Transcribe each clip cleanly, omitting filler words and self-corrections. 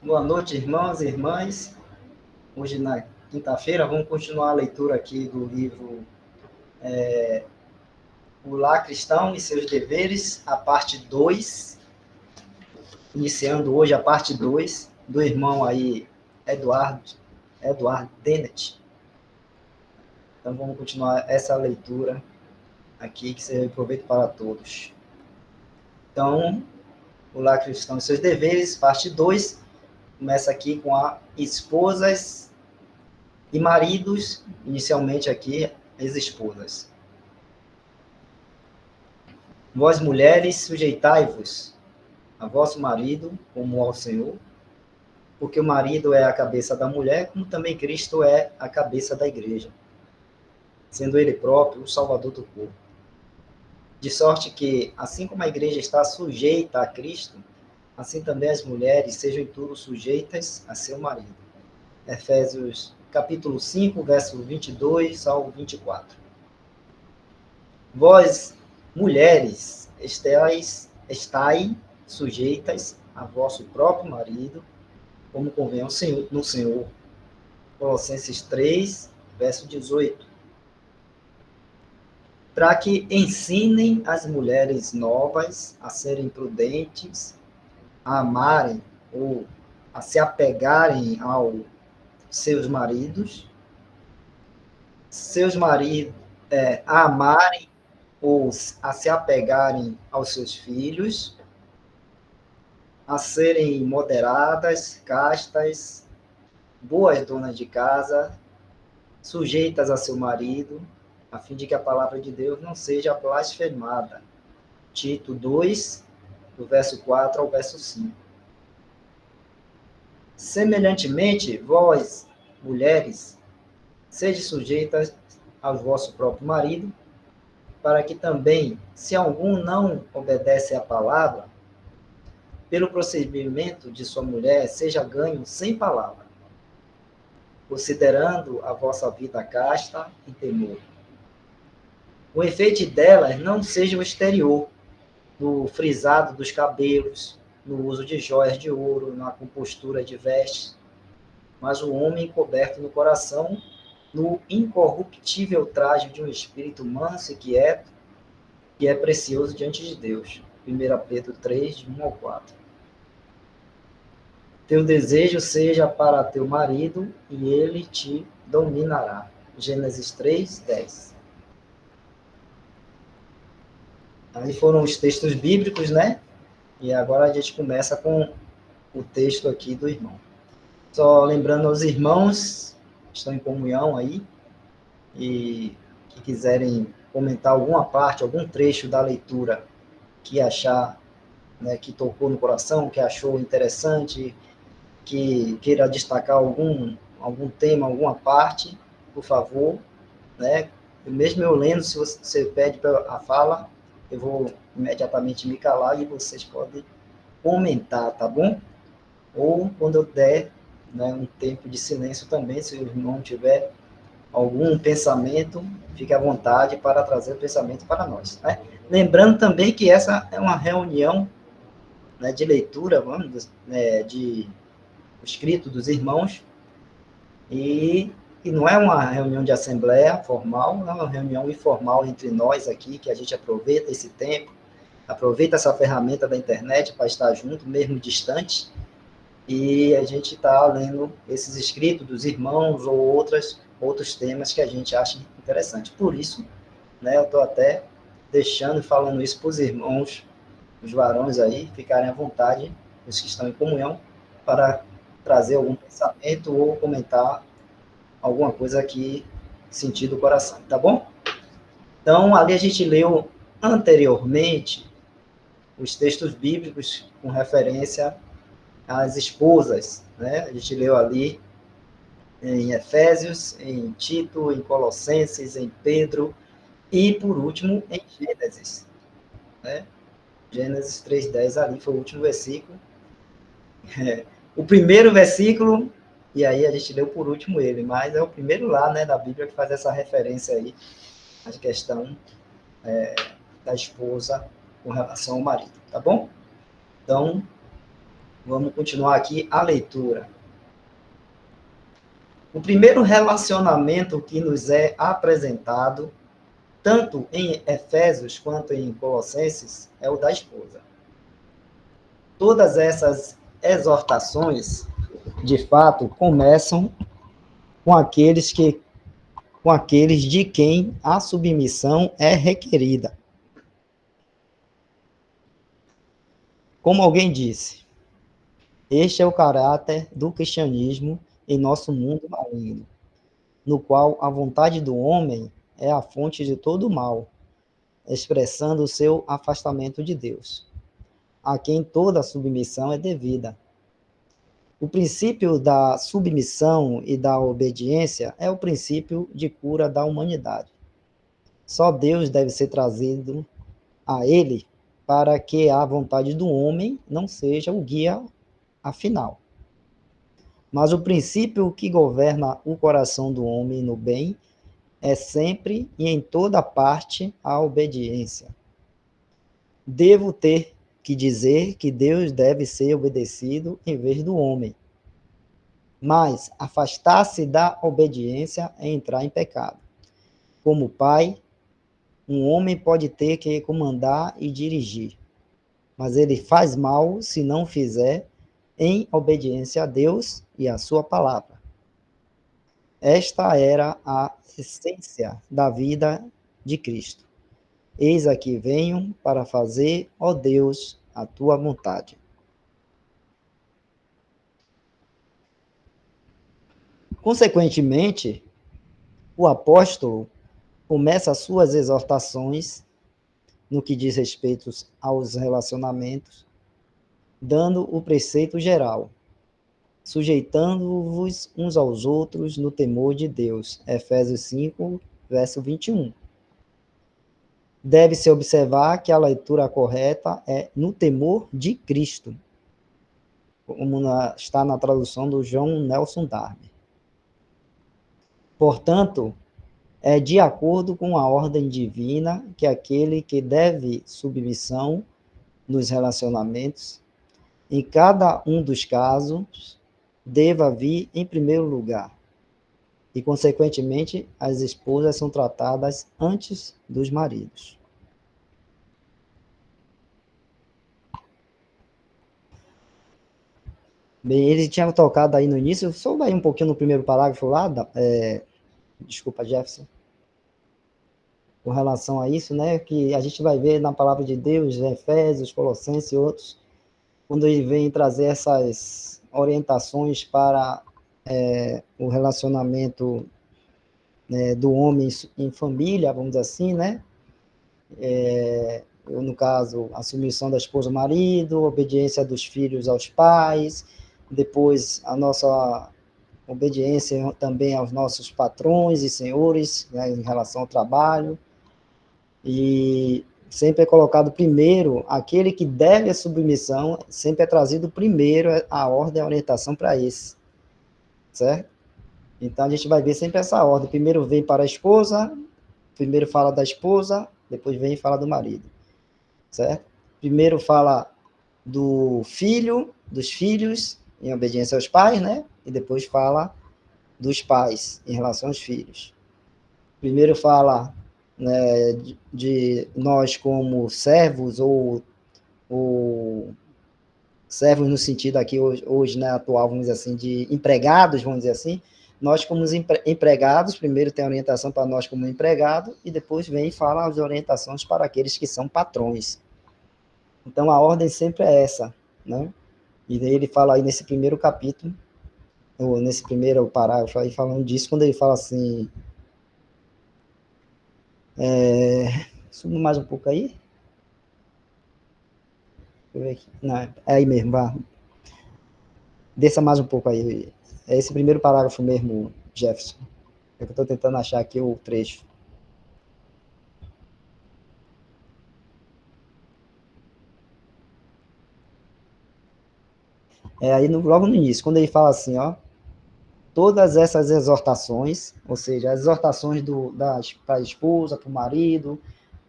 Boa noite, irmãos e irmãs. Hoje, na quinta-feira, vamos continuar a leitura aqui do livro O Lar Cristão e Seus Deveres, a parte 2, iniciando hoje a parte 2 do irmão aí, Edward Dennett. Então, vamos continuar essa leitura aqui, que seja de proveito para todos. Então, O Lar Cristão e Seus Deveres, parte 2, começa aqui com a esposas e maridos, inicialmente aqui, ex-esposas. Vós, mulheres, sujeitai-vos a vosso marido, como ao Senhor, porque o marido é a cabeça da mulher, como também Cristo é a cabeça da igreja, sendo ele próprio o salvador do corpo. De sorte que, assim como a igreja está sujeita a Cristo, assim também as mulheres sejam em tudo sujeitas a seu marido. Efésios capítulo 5, verso 22 ao 24. Vós, mulheres, estai sujeitas a vosso próprio marido, como convém ao Senhor, no Senhor. Colossenses 3, verso 18. Para que ensinem as mulheres novas a serem prudentes, a amarem ou a se apegarem aos seus maridos, a amarem ou a se apegarem aos seus filhos, a serem moderadas, castas, boas donas de casa, sujeitas a seu marido, a fim de que a palavra de Deus não seja blasfemada. Tito 2, do verso 4 ao verso 5. Semelhantemente, vós, mulheres, sede sujeitas ao vosso próprio marido, para que também, se algum não obedece à palavra, pelo procedimento de sua mulher, seja ganho sem palavra, considerando a vossa vida casta e temor. O efeito delas não seja o exterior, no frisado dos cabelos, no uso de joias de ouro, na compostura de vestes, mas o homem coberto no coração, no incorruptível traje de um espírito manso e quieto, que é precioso diante de Deus. 1 Pedro 3, de 1 ao 4. Teu desejo seja para teu marido, e ele te dominará. Gênesis 3, 10. Aí foram os textos bíblicos, né? E agora a gente começa com o texto aqui do irmão. Só lembrando aos irmãos que estão em comunhão aí e que quiserem comentar alguma parte, algum trecho da leitura que achar, né, que tocou no coração, que achou interessante, que queira destacar algum tema, alguma parte, por favor, né? Mesmo eu lendo, se você pede a fala, eu vou imediatamente me calar e vocês podem comentar, tá bom? Ou quando eu der, né, um tempo de silêncio também, se o irmão tiver algum pensamento, fique à vontade para trazer o pensamento para nós. Né? Lembrando também que essa é uma reunião, né, de leitura, de escrito dos irmãos, e não é uma reunião de assembleia formal, é uma reunião informal entre nós aqui, que a gente aproveita esse tempo, aproveita essa ferramenta da internet para estar junto, mesmo distante, e a gente está lendo esses escritos dos irmãos ou outros temas que a gente acha interessante. Por isso, né, eu estou até deixando e falando isso para os irmãos, os varões aí, ficarem à vontade, os que estão em comunhão, para trazer algum pensamento ou comentar alguma coisa que sentir do coração, tá bom? Então, ali a gente leu anteriormente os textos bíblicos com referência às esposas, né? A gente leu ali em Efésios, em Tito, em Colossenses, em Pedro e, por último, em Gênesis, né? Gênesis 3:10 ali foi o último versículo. O primeiro versículo, e aí a gente leu por último ele, mas é o primeiro lá, né, da Bíblia que faz essa referência aí à questão da esposa com relação ao marido, tá bom? Então, Vamos continuar aqui a leitura. O primeiro relacionamento que nos é apresentado, tanto em Efésios quanto em Colossenses, é o da esposa. Todas essas exortações, de fato, começam com aqueles de quem a submissão é requerida. Como alguém disse, este é o caráter do cristianismo em nosso mundo maligno, no qual a vontade do homem é a fonte de todo o mal, expressando o seu afastamento de Deus, a quem toda submissão é devida. O princípio da submissão e da obediência é o princípio de cura da humanidade. Só Deus deve ser trazido a ele para que a vontade do homem não seja o guia afinal. Mas o princípio que governa o coração do homem no bem é sempre e em toda parte a obediência. Devo ter que dizer que Deus deve ser obedecido em vez do homem. Mas afastar-se da obediência é entrar em pecado. Como pai, um homem pode ter que comandar e dirigir, mas ele faz mal se não fizer em obediência a Deus e a sua palavra. Esta era a essência da vida de Cristo. Eis aqui venho para fazer, ó Deus, a tua vontade. Consequentemente, o apóstolo começa as suas exortações no que diz respeito aos relacionamentos, dando o preceito geral, sujeitando-vos uns aos outros no temor de Deus. Efésios 5, verso 21. Deve-se observar que a leitura correta é no temor de Cristo, como está na tradução do John Nelson Darby. Portanto, é de acordo com a ordem divina que aquele que deve submissão nos relacionamentos, em cada um dos casos, deva vir em primeiro lugar. E, consequentemente, as esposas são tratadas antes dos maridos. Bem, ele tinha tocado aí no início, só daí um pouquinho no primeiro parágrafo lá, desculpa, Jefferson, com relação a isso, né, que a gente vai ver na palavra de Deus, Efésios, Colossenses e outros, quando ele vem trazer essas orientações para o relacionamento do homem em família, vamos dizer assim, né, no caso, a submissão da esposa ao marido, obediência dos filhos aos pais, depois a nossa obediência também aos nossos patrões e senhores, né, em relação ao trabalho, e sempre é colocado primeiro, aquele que deve a submissão, sempre é trazido primeiro a ordem e a orientação para esse, certo? Então, a gente vai ver sempre essa ordem, primeiro vem para a esposa, primeiro fala da esposa, depois vem e fala do marido, certo? Primeiro fala do filho, dos filhos, em obediência aos pais, né? E depois fala dos pais, em relação aos filhos. Primeiro fala, né, de nós como servos, ou servos no sentido aqui hoje, né, atual, vamos dizer assim, de empregados, vamos dizer assim. Nós como empregados, primeiro tem a orientação para nós como empregado, e depois vem e fala as orientações para aqueles que são patrões. Então, a ordem sempre é essa, né? E daí ele fala aí nesse primeiro capítulo, ou nesse primeiro parágrafo aí, falando disso, quando ele fala assim, subindo mais um pouco aí, deixa eu ver aqui, não, é aí mesmo, vá, desça mais um pouco aí, é esse primeiro parágrafo mesmo, Jefferson, é que eu estou tentando achar aqui o trecho. Aí logo no início, quando ele fala assim, ó, todas essas exortações, ou seja, as exortações para a esposa, para o marido,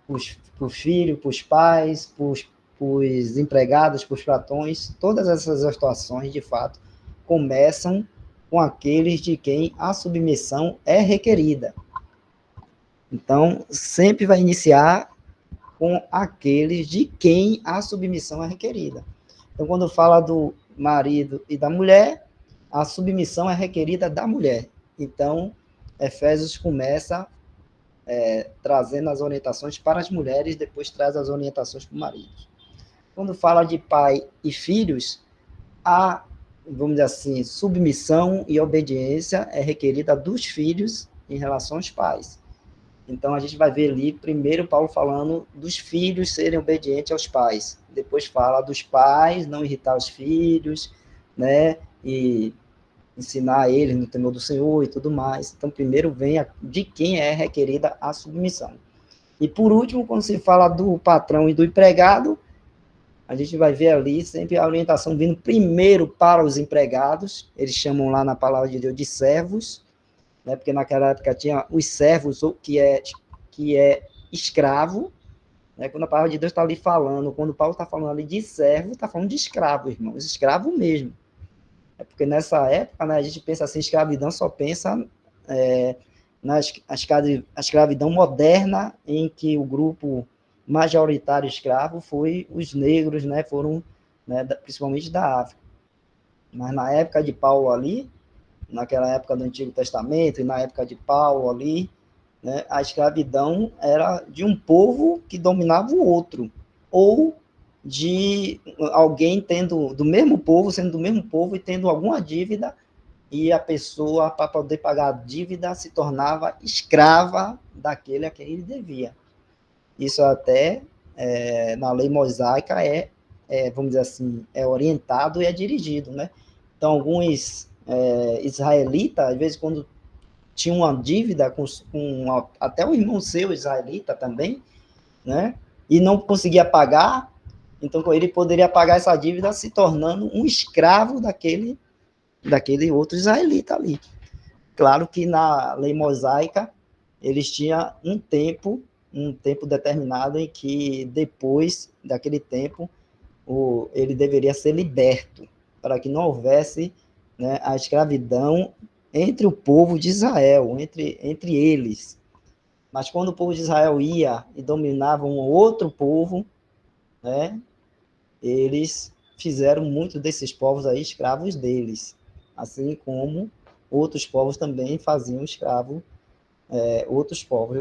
para os filhos, para os pais, para os empregados, para os patrões, todas essas exortações, de fato, começam com aqueles de quem a submissão é requerida. Então, sempre vai iniciar com aqueles de quem a submissão é requerida. Então, quando fala do marido e da mulher, a submissão é requerida da mulher. Então, Efésios começa trazendo as orientações para as mulheres, depois traz as orientações para o marido. Quando fala de pai e filhos, a, vamos dizer assim, submissão e obediência é requerida dos filhos em relação aos pais. Então, a gente vai ver ali, primeiro, Paulo falando dos filhos serem obedientes aos pais. Depois fala dos pais não irritar os filhos, né? E ensinar eles no temor do Senhor e tudo mais. Então, primeiro vem de quem é requerida a submissão. E, por último, quando se fala do patrão e do empregado, a gente vai ver ali sempre a orientação vindo primeiro para os empregados. Eles chamam lá na palavra de Deus de servos, né? Porque naquela época tinha os servos, que é escravo, né? Quando a palavra de Deus está ali falando, quando Paulo está falando ali de servo, está falando de escravo, irmãos, escravo mesmo. É porque nessa época, né, a gente pensa assim, escravidão só pensa na escravidão moderna, em que o grupo majoritário escravo foi os negros, né, foram, né, principalmente da África. Mas na época de Paulo ali, naquela época do Antigo Testamento e na época de Paulo ali, né, a escravidão era de um povo que dominava o outro, ou de alguém tendo do mesmo povo, sendo do mesmo povo e tendo alguma dívida, e a pessoa, para poder pagar a dívida, se tornava escrava daquele a quem ele devia. Isso até na lei mosaica vamos dizer assim, é orientado e é dirigido, né? Então, alguns israelitas, às vezes, quando tinha uma dívida até um irmão seu israelita também, né? E não conseguia pagar, então ele poderia pagar essa dívida se tornando um escravo daquele outro israelita ali. Claro que na lei mosaica eles tinham um tempo determinado em que depois daquele tempo ele deveria ser liberto, para que não houvesse, né, a escravidão entre o povo de Israel, entre eles. Mas quando o povo de Israel ia e dominava um outro povo, né, eles fizeram muitos desses povos aí escravos deles, assim como outros povos também faziam escravo outros povos.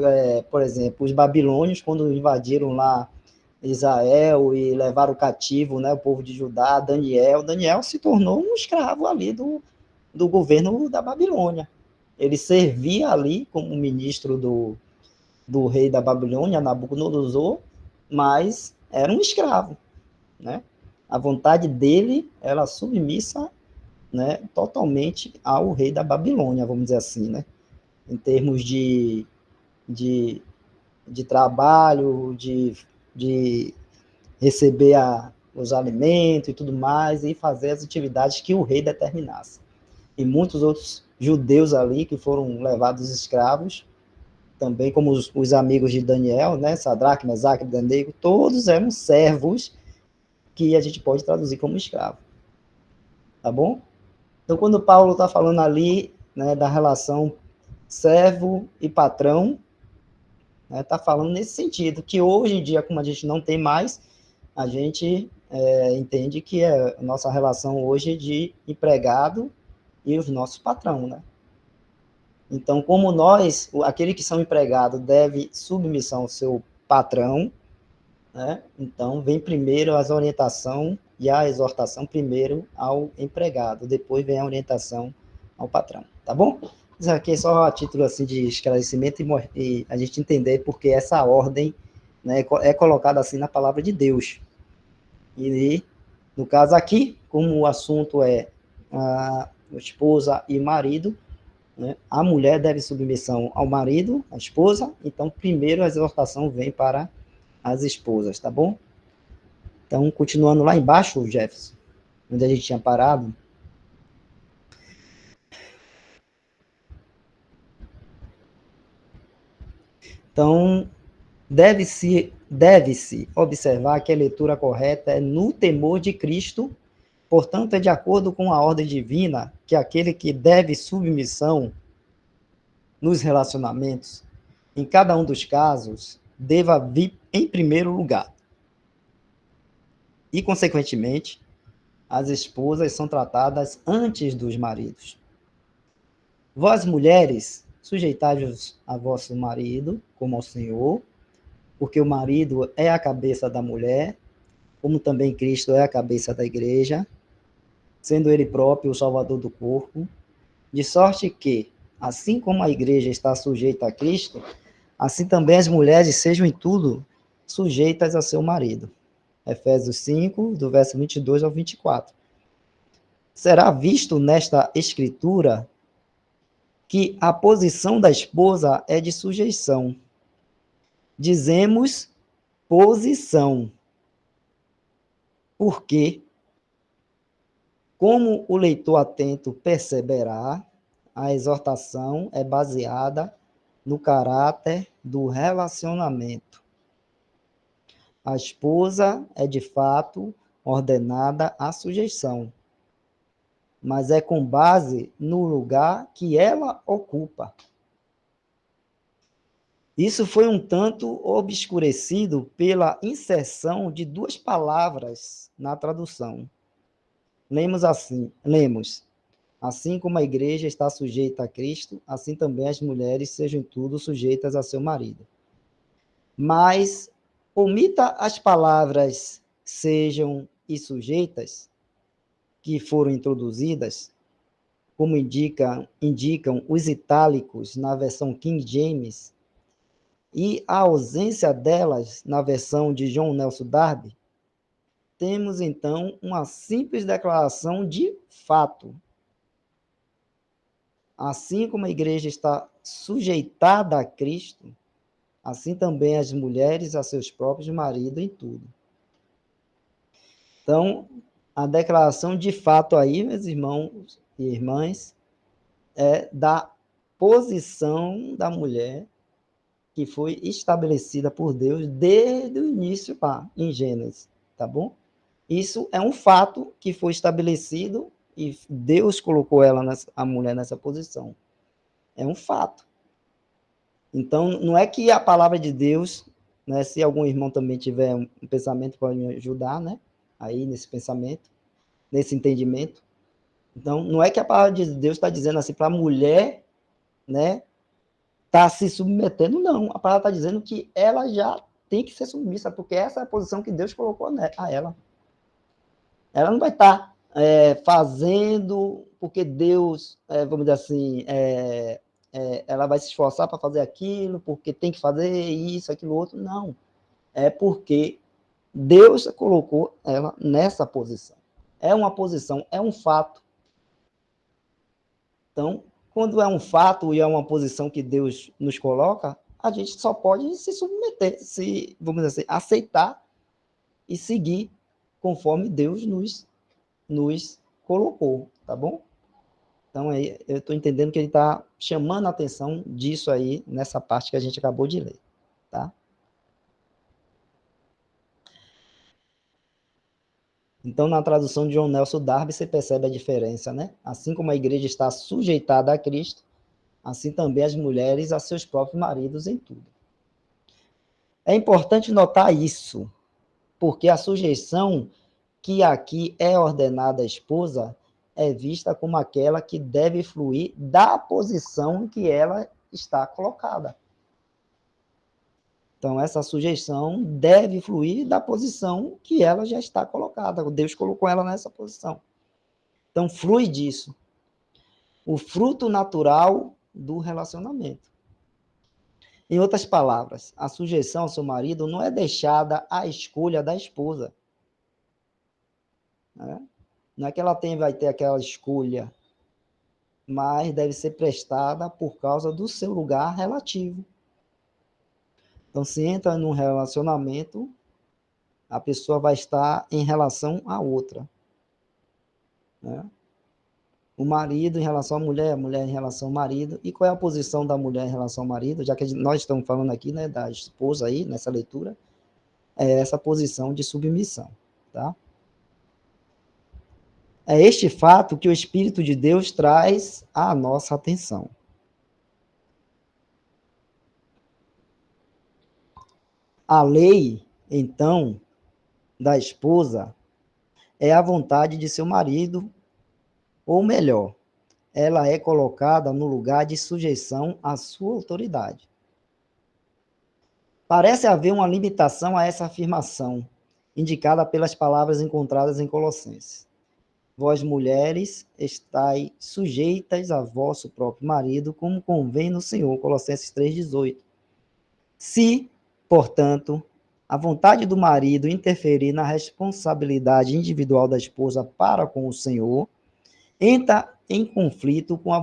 Por exemplo, os babilônios, quando invadiram lá Israel e levaram cativo, né, o povo de Judá, Daniel se tornou um escravo ali do governo da Babilônia. Ele servia ali como ministro do rei da Babilônia, Nabucodonosor, mas era um escravo, né? A vontade dele era submissa, né, totalmente ao rei da Babilônia, vamos dizer assim, né? Em termos de, de trabalho, de receber os alimentos e tudo mais, e fazer as atividades que o rei determinasse. E muitos outros judeus ali que foram levados escravos, também como os amigos de Daniel, né, Sadraque, Mesaque, Abednego, todos eram servos que a gente pode traduzir como escravo. Tá bom? Então, quando Paulo está falando ali, né, da relação servo e patrão, está falando nesse sentido, que hoje em dia, como a gente não tem mais, a gente entende que é a nossa relação hoje de empregado e os nossos patrão, né? Então, como nós, aquele que são empregado deve submissão ao seu patrão, né? Então, vem primeiro a orientação e a exortação primeiro ao empregado, depois vem a orientação ao patrão, tá bom? Isso aqui é só a título assim de esclarecimento e a gente entender porque essa ordem, né, é colocada assim na palavra de Deus. E no caso aqui, como o assunto é a esposa e marido, né, a mulher deve submissão ao marido, à esposa, então primeiro a exortação vem para as esposas, tá bom? Então, continuando lá embaixo, Jefferson, onde a gente tinha parado. Então, deve-se deve-se observar que a leitura correta é no temor de Cristo, portanto, é de acordo com a ordem divina que aquele que deve submissão nos relacionamentos, em cada um dos casos, deva vir em primeiro lugar. E, consequentemente, as esposas são tratadas antes dos maridos. Vós, mulheres, sujeitai-vos a vosso marido, como ao Senhor, porque o marido é a cabeça da mulher, como também Cristo é a cabeça da igreja, sendo ele próprio o salvador do corpo, de sorte que, assim como a igreja está sujeita a Cristo, assim também as mulheres sejam em tudo sujeitas a seu marido. Efésios 5, do verso 22 ao 24. Será visto nesta escritura que a posição da esposa é de sujeição. Dizemos posição, porque, como o leitor atento perceberá, a exortação é baseada no caráter do relacionamento. A esposa é, de fato, ordenada à sujeição, mas é com base no lugar que ela ocupa. Isso foi um tanto obscurecido pela inserção de duas palavras na tradução. Lemos assim como a igreja está sujeita a Cristo, assim também as mulheres sejam em tudo sujeitas a seu marido. Mas omita as palavras sejam e sujeitas, que foram introduzidas, como indicam os itálicos na versão King James, e a ausência delas na versão de John Nelson Darby, temos então uma simples declaração de fato. Assim como a igreja está sujeitada a Cristo, assim também as mulheres a seus próprios maridos em tudo. Então, a declaração de fato aí, meus irmãos e irmãs, é da posição da mulher que foi estabelecida por Deus desde o início lá, em Gênesis, tá bom? Isso é um fato que foi estabelecido e Deus colocou a mulher nessa posição. É um fato. Então, não é que a palavra de Deus, né, se algum irmão também tiver um pensamento, pode me ajudar, né? Aí, nesse pensamento, nesse entendimento. Então, não é que a palavra de Deus está dizendo assim para a mulher, né, tá se submetendo, não. A palavra está dizendo que ela já tem que ser submissa, porque essa é a posição que Deus colocou a ela. Ela não vai estar fazendo porque Deus, vamos dizer assim, ela vai se esforçar para fazer aquilo, porque tem que fazer isso, aquilo, outro. Não. É porque Deus colocou ela nessa posição. É uma posição, é um fato. Então, quando é um fato e é uma posição que Deus nos coloca, a gente só pode se submeter, vamos dizer assim, aceitar e seguir conforme Deus nos colocou, tá bom? Então, aí, eu estou entendendo que ele está chamando a atenção disso aí, nessa parte que a gente acabou de ler, tá? Então, na tradução de John Nelson Darby, você percebe a diferença, né? Assim como a igreja está sujeitada a Cristo, assim também as mulheres a seus próprios maridos em tudo. É importante notar isso, porque a sujeição que aqui é ordenada à esposa é vista como aquela que deve fluir da posição que ela está colocada. Então, essa sujeição deve fluir da posição que ela já está colocada. Deus colocou ela nessa posição. Então, flui disso. O fruto natural do relacionamento. Em outras palavras, a sujeição ao seu marido não é deixada à escolha da esposa. Né? Não é que ela vai ter aquela escolha, mas deve ser prestada por causa do seu lugar relativo. Então, se entra num relacionamento, a pessoa vai estar em relação à outra. Né? O marido em relação à mulher, a mulher em relação ao marido. E qual é a posição da mulher em relação ao marido? Já que nós estamos falando aqui, né, da esposa aí, nessa leitura. essa posição de submissão, tá? É este fato que o Espírito de Deus traz à nossa atenção. A lei, então, da esposa é a vontade de seu marido, ou melhor, ela é colocada no lugar de sujeição à sua autoridade. Parece haver uma limitação a essa afirmação, indicada pelas palavras encontradas em Colossenses. Vós, mulheres, estáis sujeitas a vosso próprio marido, como convém no Senhor, Colossenses 3,18. Se, portanto, a vontade do marido interferir na responsabilidade individual da esposa para com o Senhor, entrar em conflito com a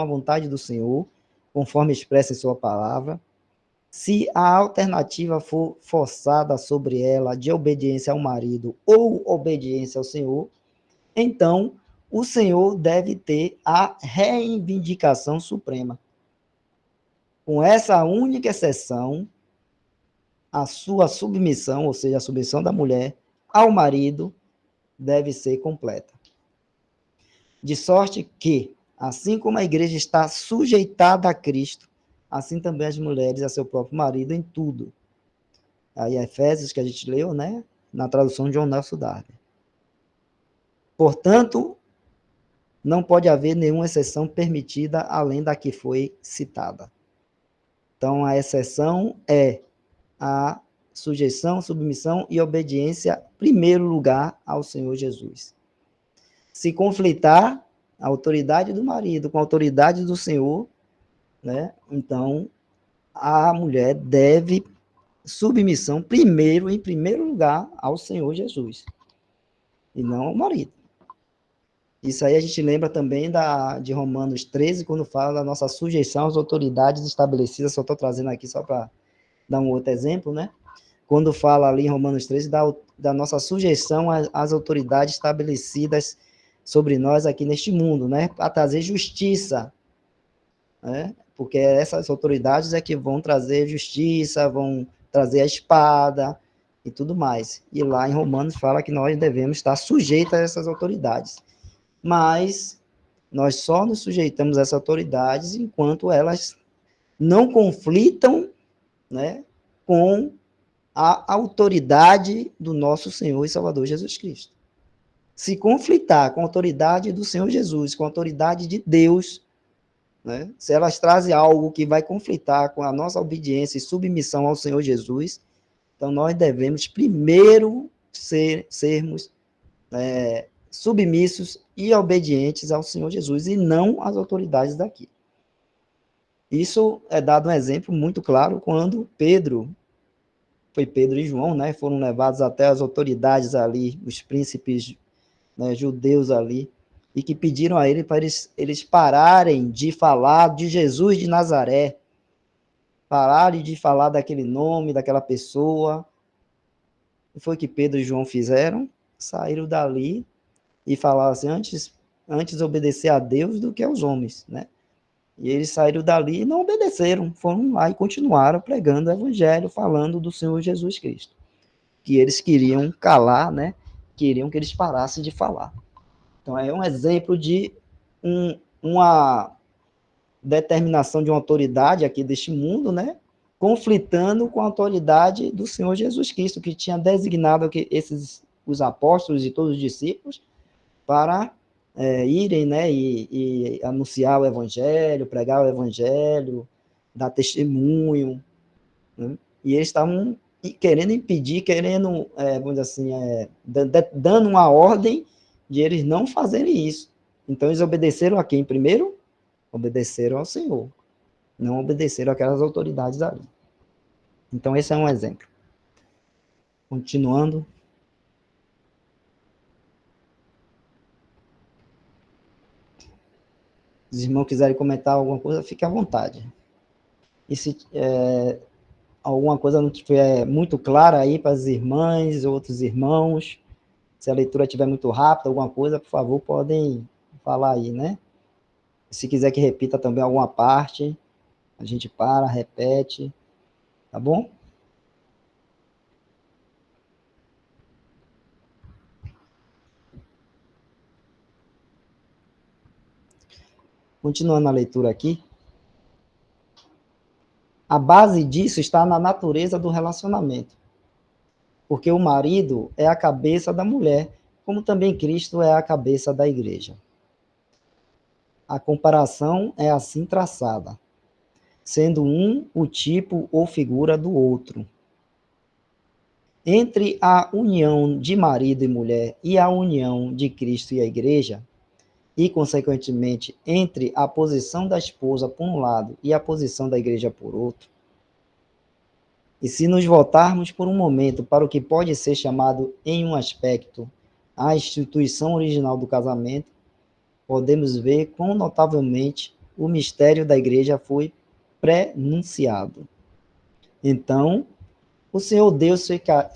vontade do Senhor, conforme expressa em sua palavra, se a alternativa for forçada sobre ela de obediência ao marido ou obediência ao Senhor, então o Senhor deve ter a reivindicação suprema. Com essa única exceção, a sua submissão, ou seja, a submissão da mulher ao marido, deve ser completa. De sorte que, assim como a igreja está sujeitada a Cristo, assim também as mulheres a seu próprio marido em tudo. Aí Efésios, que a gente leu, né? Na tradução de John Nelson Darby. Portanto, não pode haver nenhuma exceção permitida além da que foi citada. Então, a exceção é a sujeição, submissão e obediência, em primeiro lugar, ao Senhor Jesus. Se conflitar a autoridade do marido com a autoridade do Senhor, né? Então, a mulher deve submissão em primeiro lugar, ao Senhor Jesus, e não ao marido. Isso aí a gente lembra também de Romanos 13, quando fala da nossa sujeição às autoridades estabelecidas, só estou trazendo aqui só para dar um outro exemplo, né? Quando fala ali em Romanos 13 da nossa sujeição às autoridades estabelecidas sobre nós aqui neste mundo, né? Para trazer justiça, né? Porque essas autoridades é que vão trazer justiça, vão trazer a espada e tudo mais. E lá em Romanos fala que nós devemos estar sujeitos a essas autoridades. Mas nós só nos sujeitamos a essas autoridades enquanto elas não conflitam, né, com a autoridade do nosso Senhor e Salvador Jesus Cristo. Se conflitar com a autoridade do Senhor Jesus, com a autoridade de Deus, né, se elas trazem algo que vai conflitar com a nossa obediência e submissão ao Senhor Jesus, então nós devemos primeiro sermos submissos e obedientes ao Senhor Jesus e não às autoridades daqui. Isso é dado um exemplo muito claro quando Pedro e João, né, foram levados até as autoridades ali, os príncipes, né, judeus ali, e que pediram a ele para eles pararem de falar de Jesus de Nazaré, pararem de falar daquele nome, daquela pessoa. O que foi que Pedro e João fizeram? Saíram dali e falaram assim, antes obedecer a Deus do que aos homens, né? E eles saíram dali e não obedeceram, foram lá e continuaram pregando o evangelho, falando do Senhor Jesus Cristo, que eles queriam calar, né? Queriam que eles parassem de falar. Então, é um exemplo de uma determinação de uma autoridade aqui deste mundo, né? Conflitando com a autoridade do Senhor Jesus Cristo, que tinha designado os apóstolos e todos os discípulos para irem, né, e anunciar o evangelho, pregar o evangelho, dar testemunho, né? E eles estavam querendo impedir, vamos dizer assim, dando uma ordem de eles não fazerem isso. Então, eles obedeceram a quem primeiro? Obedeceram ao Senhor. Não obedeceram aquelas autoridades ali. Então, esse é um exemplo. Continuando. Se os irmãos quiserem comentar alguma coisa, fique à vontade. E se alguma coisa não estiver muito clara aí para as irmãs, outros irmãos, se a leitura estiver muito rápida, alguma coisa, por favor, podem falar aí, né? Se quiser que repita também alguma parte, a gente para, repete, tá bom? Continuando a leitura aqui, a base disso está na natureza do relacionamento, porque o marido é a cabeça da mulher, como também Cristo é a cabeça da igreja. A comparação é assim traçada, sendo um o tipo ou figura do outro. Entre a união de marido e mulher e a união de Cristo e a igreja, e, consequentemente, entre a posição da esposa por um lado e a posição da igreja por outro, e se nos voltarmos por um momento para o que pode ser chamado, em um aspecto, a instituição original do casamento, podemos ver quão notavelmente o mistério da igreja foi prenunciado. Então, o Senhor Deus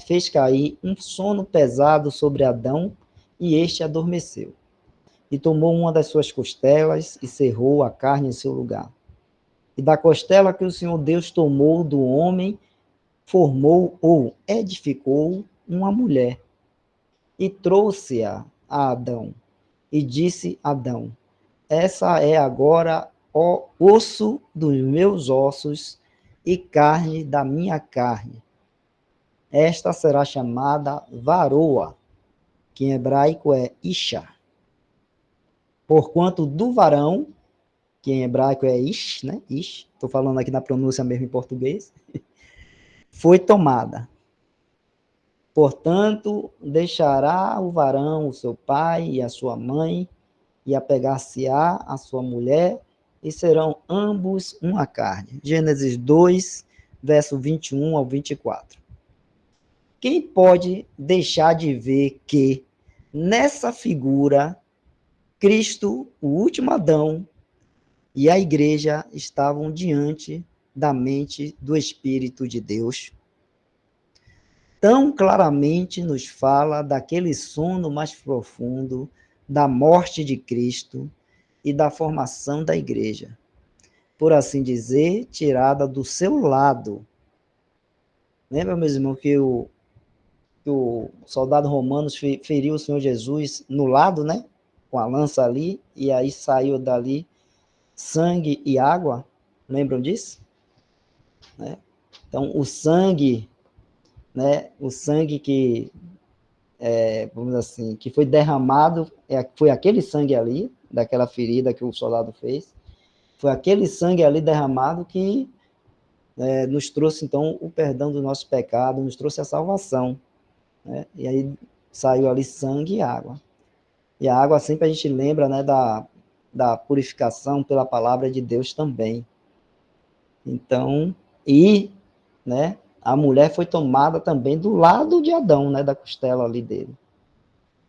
fez cair um sono pesado sobre Adão e este adormeceu. E tomou uma das suas costelas e cerrou a carne em seu lugar. E da costela que o Senhor Deus tomou do homem, formou ou edificou uma mulher e trouxe-a a Adão. E disse Adão: essa é agora o osso dos meus ossos e carne da minha carne. Esta será chamada varoa, que em hebraico é isha. Porquanto do varão, que em hebraico é ish, né? Ish, estou falando aqui na pronúncia mesmo em português, foi tomada. Portanto, deixará o varão o seu pai e a sua mãe, e apegar-se-á a sua mulher, e serão ambos uma carne. Gênesis 2, verso 21 ao 24. Quem pode deixar de ver que, nessa figura, Cristo, o último Adão, e a igreja estavam diante da mente do Espírito de Deus? Tão claramente nos fala daquele sono mais profundo, da morte de Cristo e da formação da igreja, por assim dizer, tirada do seu lado. Lembra, meus irmãos, que o soldado romano feriu o Senhor Jesus no lado, né? Com a lança ali, e aí saiu dali sangue e água. Lembram disso? Né? Então, o sangue, né? O sangue que, vamos dizer assim, que foi derramado, foi aquele sangue ali, daquela ferida que o soldado fez, foi aquele sangue ali derramado que nos trouxe, então, o perdão do nosso pecado, nos trouxe a salvação. Né? E aí saiu ali sangue e água. E a água sempre a gente lembra, né, da purificação pela palavra de Deus também. Então, né, a mulher foi tomada também do lado de Adão, né, da costela ali dele.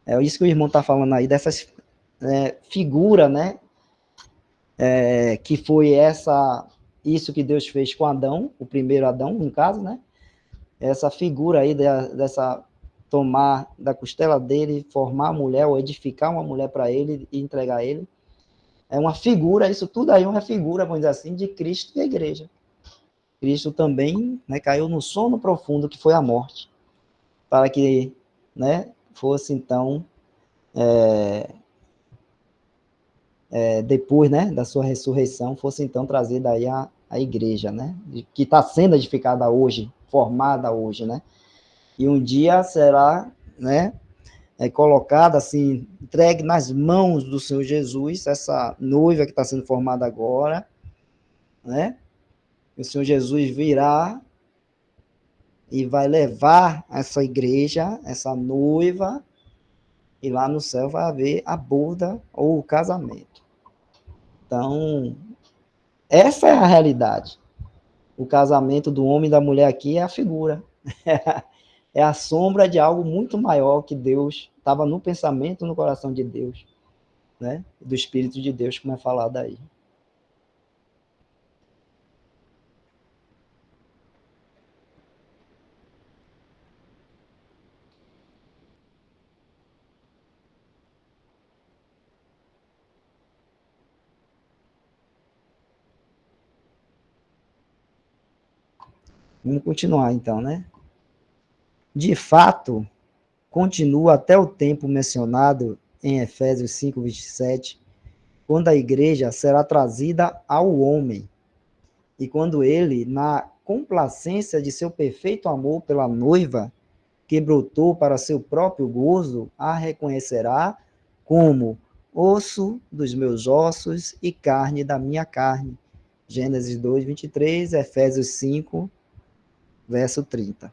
É isso que o irmão está falando aí, dessas figura, né, que foi isso que Deus fez com Adão, o primeiro Adão, no caso, né, essa figura aí dessa tomar da costela dele, formar a mulher, ou edificar uma mulher para ele e entregar a ele, é uma figura, isso tudo aí é uma figura, vamos dizer assim, de Cristo e a igreja. Cristo também, né, caiu no sono profundo que foi a morte, para que, né, fosse então, depois, né, da sua ressurreição, fosse então trazida aí a igreja, né, que está sendo edificada hoje, formada hoje, né, e um dia será, né, colocada assim, entregue nas mãos do Senhor Jesus, essa noiva que está sendo formada agora, né, o Senhor Jesus virá e vai levar essa igreja, essa noiva, e lá no céu vai haver a boda ou o casamento. Então, essa é a realidade. O casamento do homem e da mulher aqui é a figura. É a sombra de algo muito maior que Deus estava no pensamento, no coração de Deus, né? Do Espírito de Deus, como é falado aí. Vamos continuar então, né? De fato, continua até o tempo mencionado em Efésios 5, 27, quando a igreja será trazida ao homem, e quando ele, na complacência de seu perfeito amor pela noiva, que brotou para seu próprio gozo, a reconhecerá como osso dos meus ossos e carne da minha carne. Gênesis 2, 23, Efésios 5, verso 30.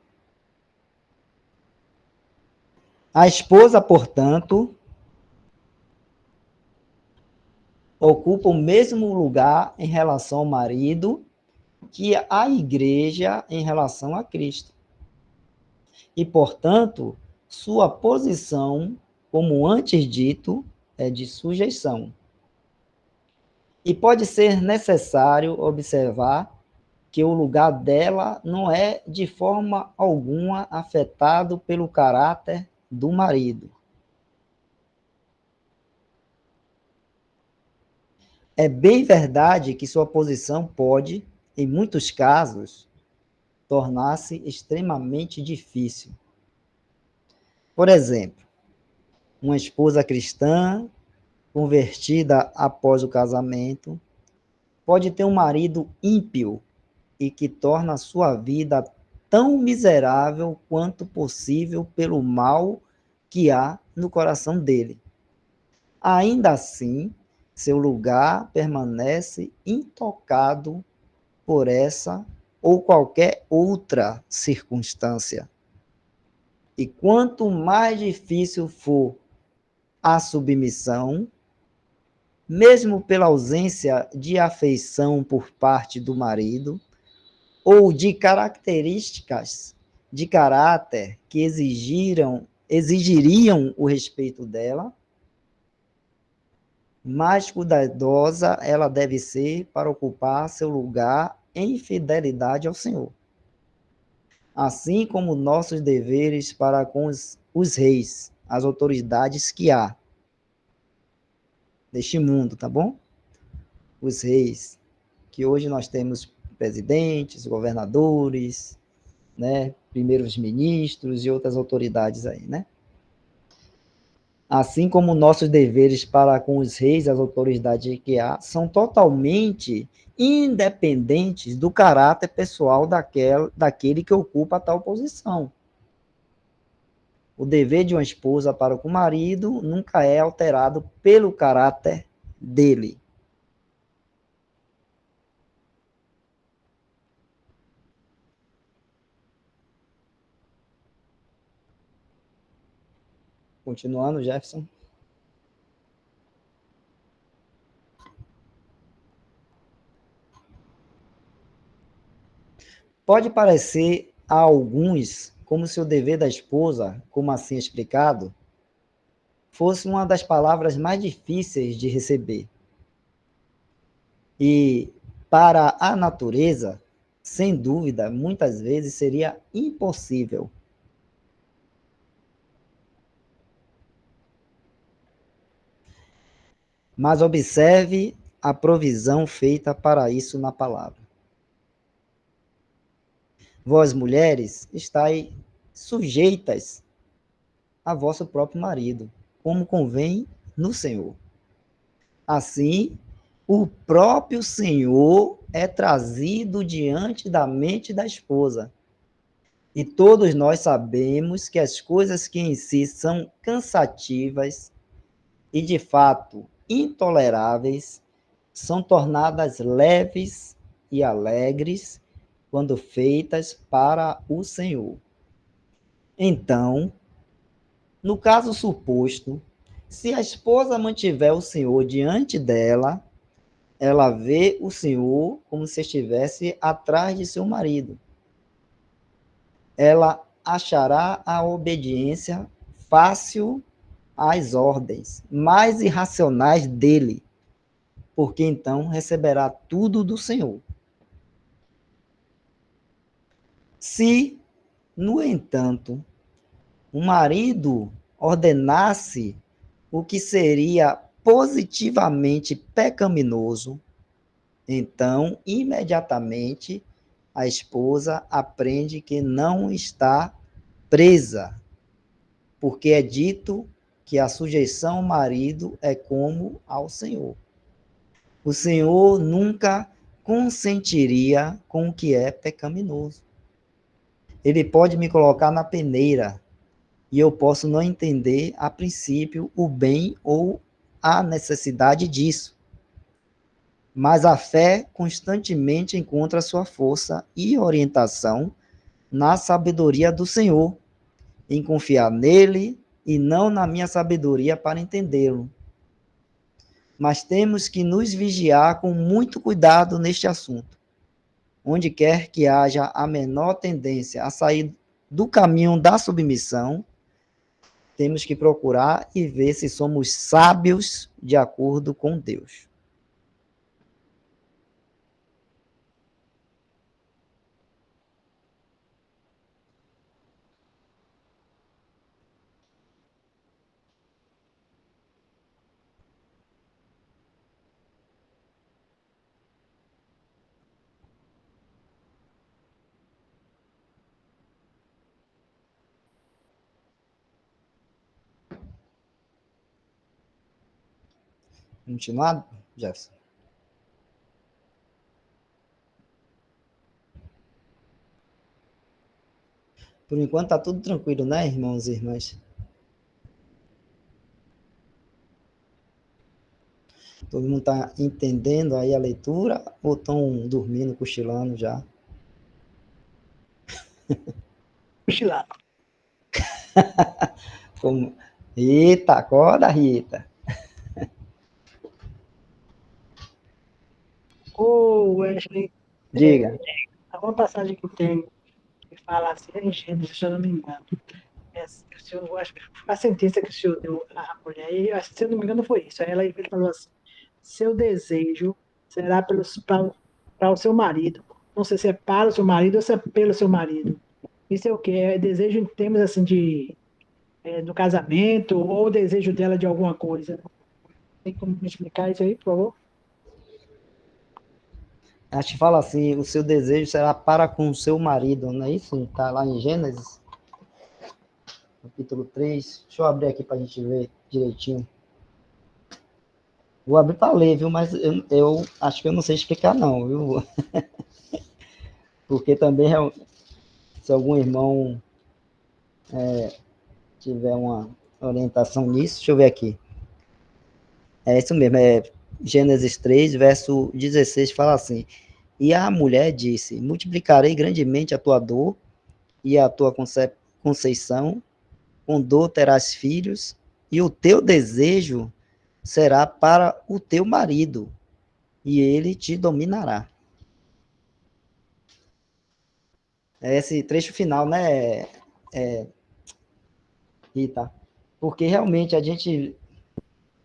A esposa, portanto, ocupa o mesmo lugar em relação ao marido que a igreja em relação a Cristo. E, portanto, sua posição, como antes dito, é de sujeição. E pode ser necessário observar que o lugar dela não é de forma alguma afetado pelo caráter do marido. É bem verdade que sua posição pode, em muitos casos, tornar-se extremamente difícil. Por exemplo, uma esposa cristã, convertida após o casamento, pode ter um marido ímpio e que torna a sua vida tão miserável quanto possível pelo mal que há no coração dele. Ainda assim, seu lugar permanece intocado por essa ou qualquer outra circunstância. E quanto mais difícil for a submissão, mesmo pela ausência de afeição por parte do marido, ou de características de caráter que exigiriam o respeito dela, mais cuidadosa ela deve ser para ocupar seu lugar em fidelidade ao Senhor. Assim como nossos deveres para com os reis, as autoridades que há neste mundo, tá bom? Os reis, que hoje nós temos presidentes, governadores, né, primeiros ministros e outras autoridades aí, né? Assim como nossos deveres para com os reis, as autoridades que há, são totalmente independentes do caráter pessoal daquele que ocupa tal posição. O dever de uma esposa para com o marido nunca é alterado pelo caráter dele. Continuando, Jefferson. Pode parecer a alguns como se o dever da esposa, como assim explicado, fosse uma das palavras mais difíceis de receber. E para a natureza, sem dúvida, muitas vezes seria impossível. Mas observe a provisão feita para isso na palavra. Vós, mulheres, estáis sujeitas a vosso próprio marido, como convém no Senhor. Assim, o próprio Senhor é trazido diante da mente da esposa. E todos nós sabemos que as coisas que em si são cansativas e, de fato, intoleráveis, são tornadas leves e alegres quando feitas para o Senhor. Então, no caso suposto, se a esposa mantiver o Senhor diante dela, ela vê o Senhor como se estivesse atrás de seu marido. Ela achará a obediência fácil às ordens mais irracionais dele, porque então receberá tudo do Senhor. Se, no entanto, o marido ordenasse o que seria positivamente pecaminoso, então, imediatamente, a esposa aprende que não está presa, porque é dito que a sujeição ao marido é como ao Senhor. O Senhor nunca consentiria com o que é pecaminoso. Ele pode me colocar na peneira e eu posso não entender a princípio o bem ou a necessidade disso. Mas a fé constantemente encontra sua força e orientação na sabedoria do Senhor, em confiar nele e não na minha sabedoria para entendê-lo. Mas temos que nos vigiar com muito cuidado neste assunto. Onde quer que haja a menor tendência a sair do caminho da submissão, temos que procurar e ver se somos sábios de acordo com Deus. Continuar, Jefferson? Por enquanto está tudo tranquilo, né, irmãos e irmãs? Todo mundo está entendendo aí a leitura ou estão dormindo, cochilando já? Cochilando. Como... Eita, acorda, Rita. Ô, Wesley, Diga. há uma passagem que tem que fala assim, é em Gênesis, se eu não me engano. O senhor, acho que a sentença que o senhor deu à mulher, e, se eu não me engano, foi isso. Aí ele falou assim: seu desejo será para o seu marido. Não sei se é para o seu marido ou se é pelo seu marido. Isso é o quê? É desejo em termos assim do casamento ou desejo dela de alguma coisa. Tem como me explicar isso aí, por favor? Acho que fala assim, o seu desejo será para com o seu marido, não é isso? Está lá em Gênesis, capítulo 3. Deixa eu abrir aqui para a gente ver direitinho. Vou abrir para ler, viu? Mas eu acho que eu não sei explicar, não, viu? Porque também, se algum irmão tiver uma orientação nisso, deixa eu ver aqui. É isso mesmo, é Gênesis 3, verso 16, fala assim: e a mulher disse: multiplicarei grandemente a tua dor e a tua conceição, com dor terás filhos, e o teu desejo será para o teu marido, e ele te dominará. É esse trecho final, né, Rita? Porque realmente a gente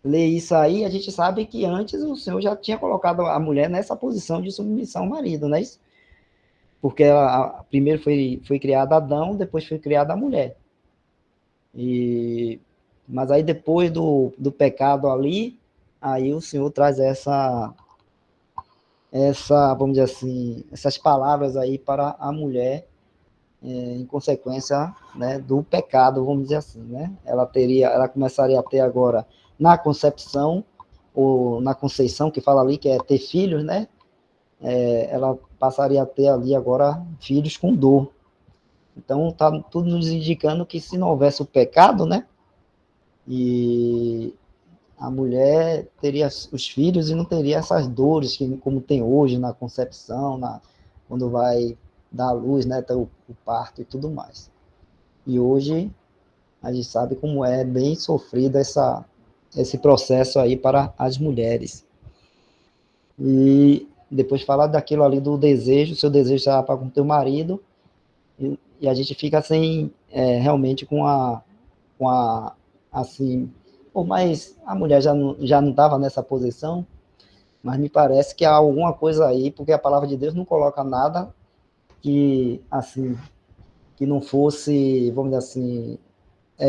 lê isso aí, a gente sabe que antes o Senhor já tinha colocado a mulher nessa posição de submissão ao marido, não é isso? Porque primeiro foi criado Adão, depois foi criada a mulher. Mas aí depois do pecado ali, aí o Senhor traz vamos dizer assim, essas palavras aí para a mulher, em consequência, né, do pecado, vamos dizer assim, né? Ela começaria a ter agora na concepção ou na conceição, que fala ali que é ter filhos, né? Ela passaria a ter ali agora filhos com dor. Então tá tudo nos indicando que se não houvesse o pecado, né? E a mulher teria os filhos e não teria essas dores que como tem hoje na concepção, quando vai dar à luz, né, até o parto e tudo mais. E hoje a gente sabe como é bem sofrido esse processo aí para as mulheres. E depois falar daquilo ali do desejo, seu desejo será para com o teu marido, e a gente fica sem, realmente com a assim, por mais a mulher já não estava nessa posição, mas me parece que há alguma coisa aí, porque a palavra de Deus não coloca nada que, assim, que não fosse, vamos dizer assim,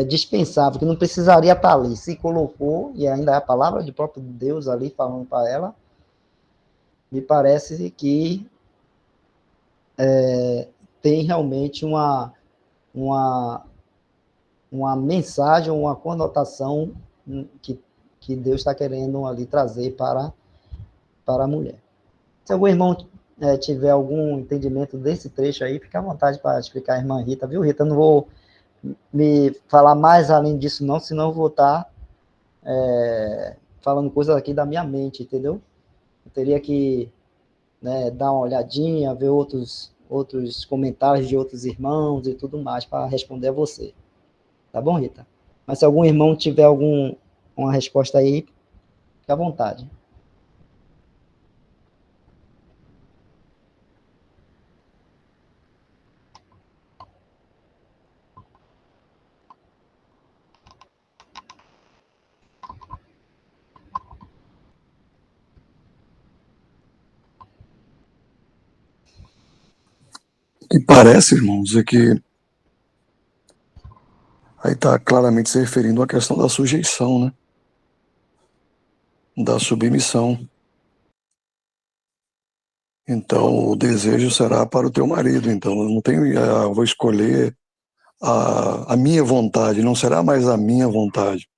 dispensável, que não precisaria estar ali. Se colocou, e ainda é a palavra de próprio Deus ali falando para ela, me parece que tem realmente uma, uma mensagem, uma conotação que Deus está querendo ali trazer para para a mulher. Se algum irmão tiver algum entendimento desse trecho aí, fique à vontade para explicar a irmã Rita, viu, Rita? Eu não vou me falar mais além disso, não, senão eu vou estar falando coisas aqui da minha mente, entendeu? Eu teria que dar uma olhadinha, ver outros comentários de outros irmãos e tudo mais para responder a você. Tá bom, Rita? Mas se algum irmão tiver uma resposta aí, fique à vontade. E parece, irmãos, é que aí está claramente se referindo à questão da sujeição, né? Da submissão. Então, o desejo será para o teu marido. Então, eu não tenho, eu vou escolher a minha vontade, não será mais a minha vontade,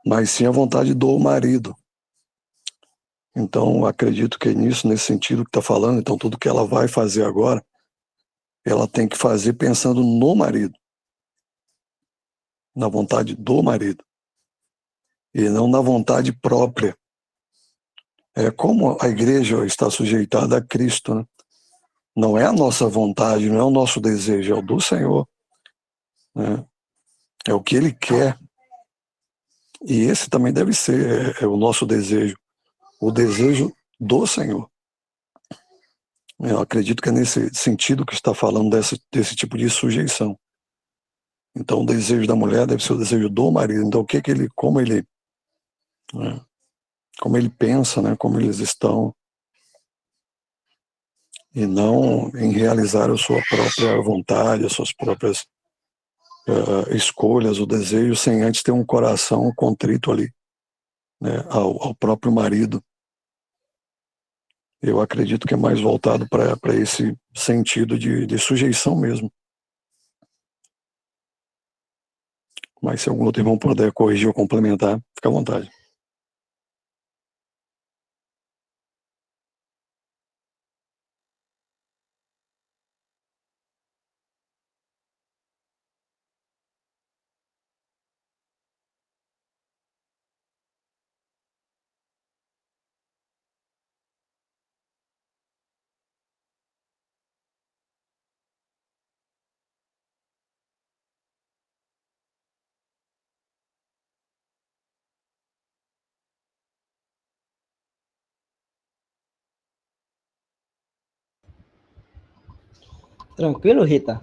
mas sim a vontade do marido. Então, acredito que é nisso, nesse sentido que está falando. Então, tudo que ela vai fazer agora, ela tem que fazer pensando no marido, na vontade do marido, e não na vontade própria. É como a igreja está sujeitada a Cristo, né? Não é a nossa vontade, não é o nosso desejo, é o do Senhor, né? É o que Ele quer. E esse também deve ser o nosso desejo, o desejo do Senhor. Eu acredito que é nesse sentido que está falando desse tipo de sujeição. Então, o desejo da mulher deve ser o desejo do marido. Então, né, como ele pensa, né, como eles estão, e não em realizar a sua própria vontade, as suas próprias escolhas, o desejo, sem antes ter um coração contrito ali, né, ao próprio marido. Eu acredito que é mais voltado para esse sentido de sujeição mesmo. Mas se algum outro irmão puder corrigir ou complementar, fica à vontade. Tranquilo, Rita?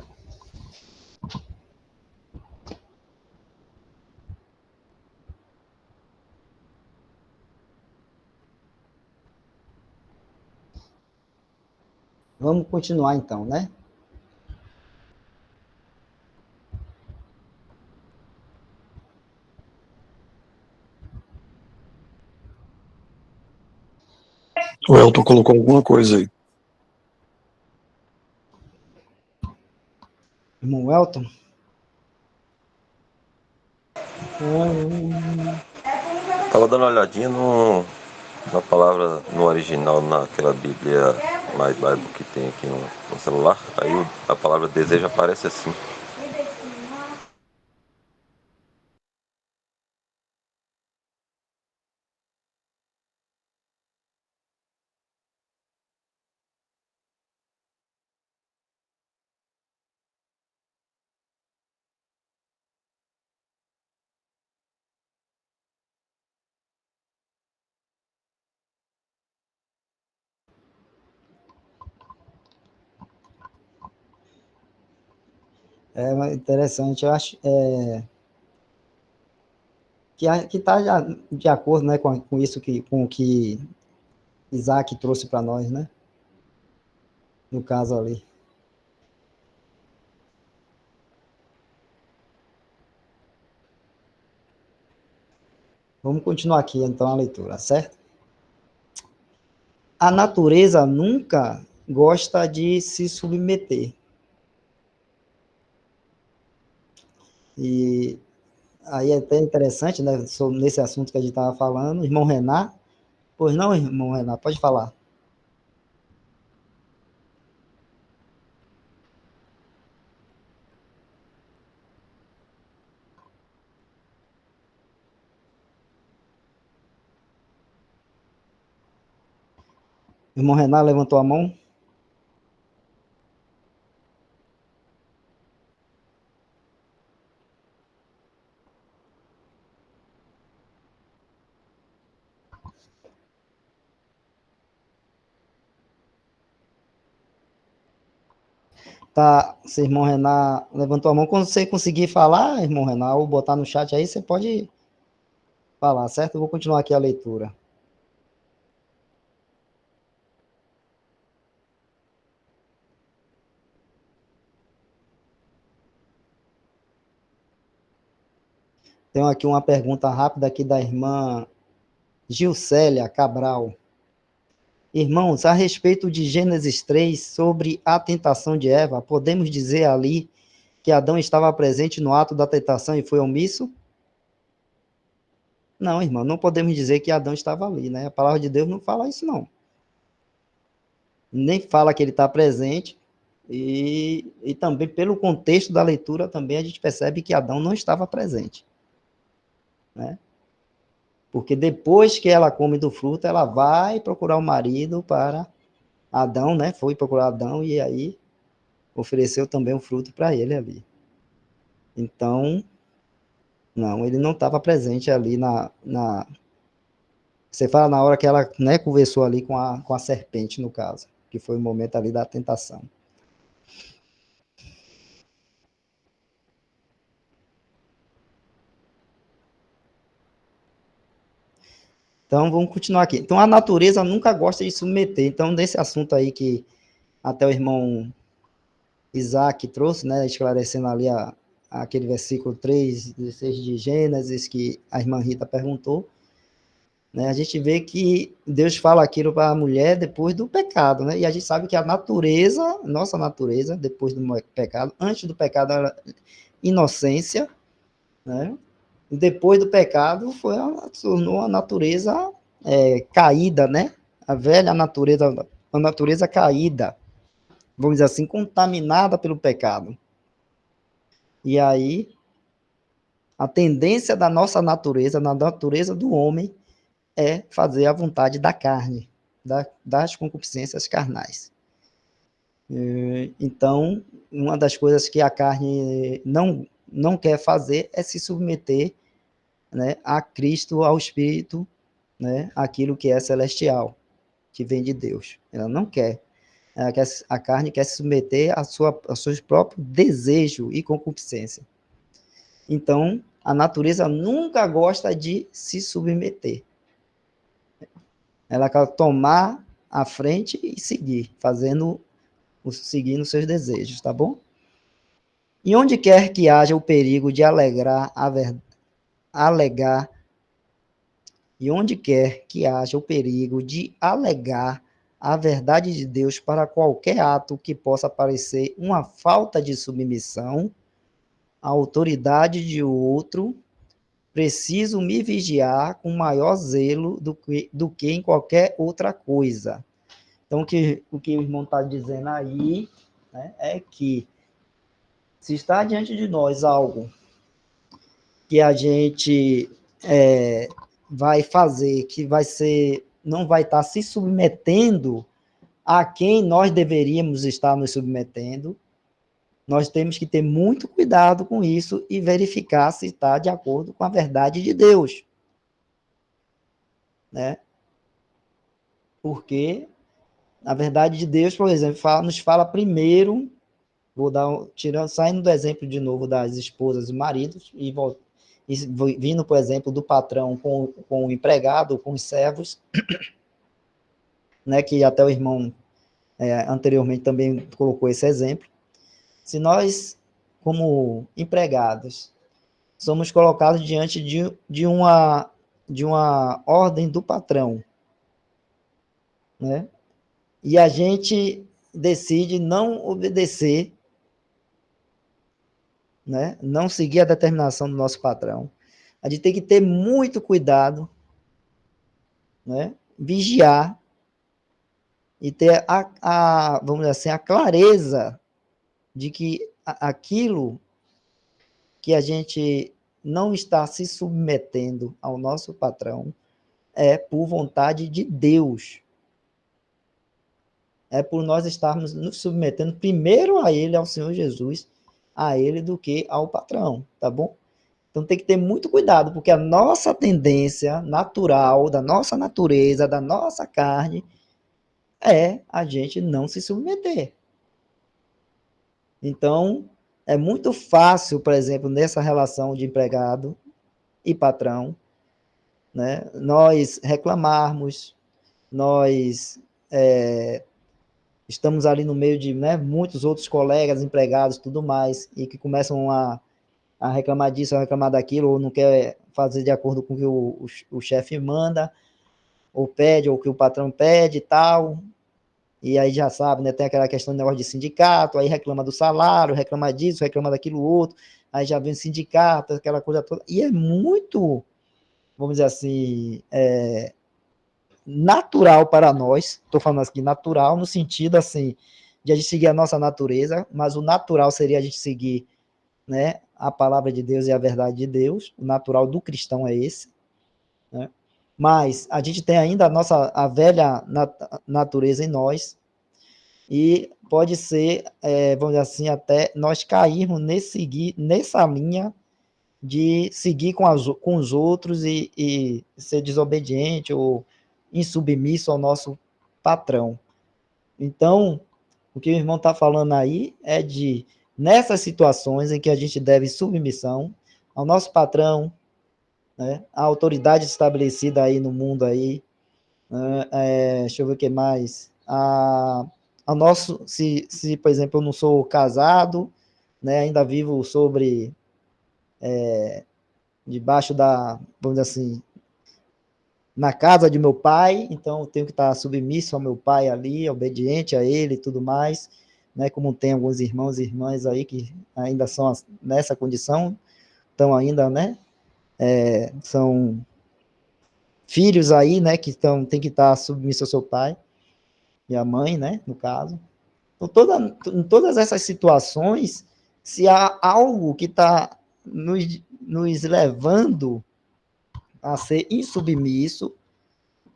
Vamos continuar então, né? O Elton colocou alguma coisa aí. Irmão Elton? Estava dando uma olhadinha na palavra, no original, naquela Bíblia mais Bible que tem aqui no celular. Aí a palavra desejo aparece assim. É interessante, eu acho que está de acordo, né, com isso com o que Isaac trouxe para nós, né? No caso ali. Vamos continuar aqui então a leitura, certo? A natureza nunca gosta de se submeter. E aí é até interessante, né, sobre nesse assunto que a gente estava falando, o irmão Renan Pois não, irmão Renato, pode falar. Irmão Renato levantou a mão. Tá, se irmão Renan levantou a mão, quando você conseguir falar, irmão Renan, ou botar no chat aí, você pode falar, certo? Eu vou continuar aqui a leitura. Tenho aqui uma pergunta rápida aqui da irmã Gilcélia Cabral. Irmãos, a respeito de Gênesis 3, sobre a tentação de Eva, podemos dizer ali que Adão estava presente no ato da tentação e foi omisso? Não, irmão, não podemos dizer que Adão estava ali, né? A palavra de Deus não fala isso, não. Nem fala que ele está presente, e também pelo contexto da leitura também a gente percebe que Adão não estava presente, né? Porque depois que ela come do fruto, ela vai procurar o marido para Adão, né? Foi procurar Adão e aí ofereceu também o fruto para ele ali. Então, não, ele não estava presente ali Você fala na hora que ela, né, conversou ali com a serpente, no caso, que foi o momento ali da tentação. Então, vamos continuar aqui. Então, a natureza nunca gosta de submeter. Então, nesse assunto aí que até o irmão Isaac trouxe, né, esclarecendo ali aquele versículo 3, 16 de Gênesis, que a irmã Rita perguntou, né, a gente vê que Deus fala aquilo para a mulher depois do pecado, né, e a gente sabe que a natureza, nossa natureza, depois do pecado, antes do pecado era inocência, né, e depois do pecado tornou a natureza caída, né, a velha natureza, a natureza caída, vamos dizer assim, contaminada pelo pecado. E aí, a tendência da nossa natureza, na natureza do homem, é fazer a vontade da carne, das concupiscências carnais. Então, uma das coisas que a carne não quer fazer é se submeter, né, a Cristo, ao Espírito, né, aquilo que é celestial, que vem de Deus. Ela não quer. A carne quer se submeter a seus próprios desejos e concupiscência. Então, a natureza nunca gosta de se submeter. Ela quer tomar a frente e seguir, seguindo seus desejos, tá bom? E onde quer que haja o perigo de e onde quer que haja o perigo de alegar a verdade de Deus para qualquer ato que possa parecer uma falta de submissão à autoridade de outro, preciso me vigiar com maior zelo do que em qualquer outra coisa. Então, o que o irmão está dizendo aí, né, é que se está diante de nós algo que a gente vai fazer, que não vai estar se submetendo a quem nós deveríamos estar nos submetendo, nós temos que ter muito cuidado com isso e verificar se está de acordo com a verdade de Deus, né? Porque a verdade de Deus, por exemplo, nos fala primeiro, saindo do exemplo de novo das esposas e maridos, e vindo, por exemplo, do patrão com o empregado, com os servos, né, que até o irmão anteriormente também colocou esse exemplo. Se nós, como empregados, somos colocados diante de uma ordem do patrão, né, e a gente decide não obedecer, né, não seguir a determinação do nosso patrão, a gente tem que ter muito cuidado, né, vigiar e ter vamos dizer assim, a clareza de que aquilo que a gente não está se submetendo ao nosso patrão é por vontade de Deus. É por nós estarmos nos submetendo primeiro a Ele, ao Senhor Jesus, a Ele, do que ao patrão, tá bom? Então tem que ter muito cuidado, porque a nossa tendência natural, da nossa natureza, da nossa carne, é a gente não se submeter. Então, é muito fácil, por exemplo, nessa relação de empregado e patrão, né, nós reclamarmos, nós estamos ali no meio de, né, muitos outros colegas, empregados, tudo mais, e que começam a reclamar disso, a reclamar daquilo, ou não quer fazer de acordo com o que o chefe manda, ou pede, ou o que o patrão pede e tal. E aí já sabe, né, tem aquela questão do negócio de sindicato, aí reclama do salário, reclama disso, reclama daquilo outro, aí já vem o sindicato, aquela coisa toda. E é muito, vamos dizer assim, natural para nós, estou falando aqui natural, no sentido assim, de a gente seguir a nossa natureza, mas o natural seria a gente seguir, né, a palavra de Deus e a verdade de Deus, o natural do cristão é esse, né? Mas a gente tem ainda a velha natureza em nós, e pode ser, vamos dizer assim, até nós cairmos nessa linha de seguir com os outros e ser desobediente ou insubmisso ao nosso patrão. Então, o que o irmão está falando aí é de, nessas situações em que a gente deve submissão ao nosso patrão, né, a autoridade estabelecida aí no mundo aí, deixa eu ver o que mais, ao nosso, se, por exemplo, eu não sou casado, né, ainda vivo sobre, debaixo da, vamos dizer assim, na casa de meu pai, então eu tenho que estar submisso ao meu pai ali, obediente a ele e tudo mais, né, como tem alguns irmãos e irmãs aí que ainda são nessa condição, estão ainda, né, são filhos aí, né, que tem que estar submissos ao seu pai e à mãe, né, no caso. Então, em todas essas situações, se há algo que está nos levando a ser insubmisso,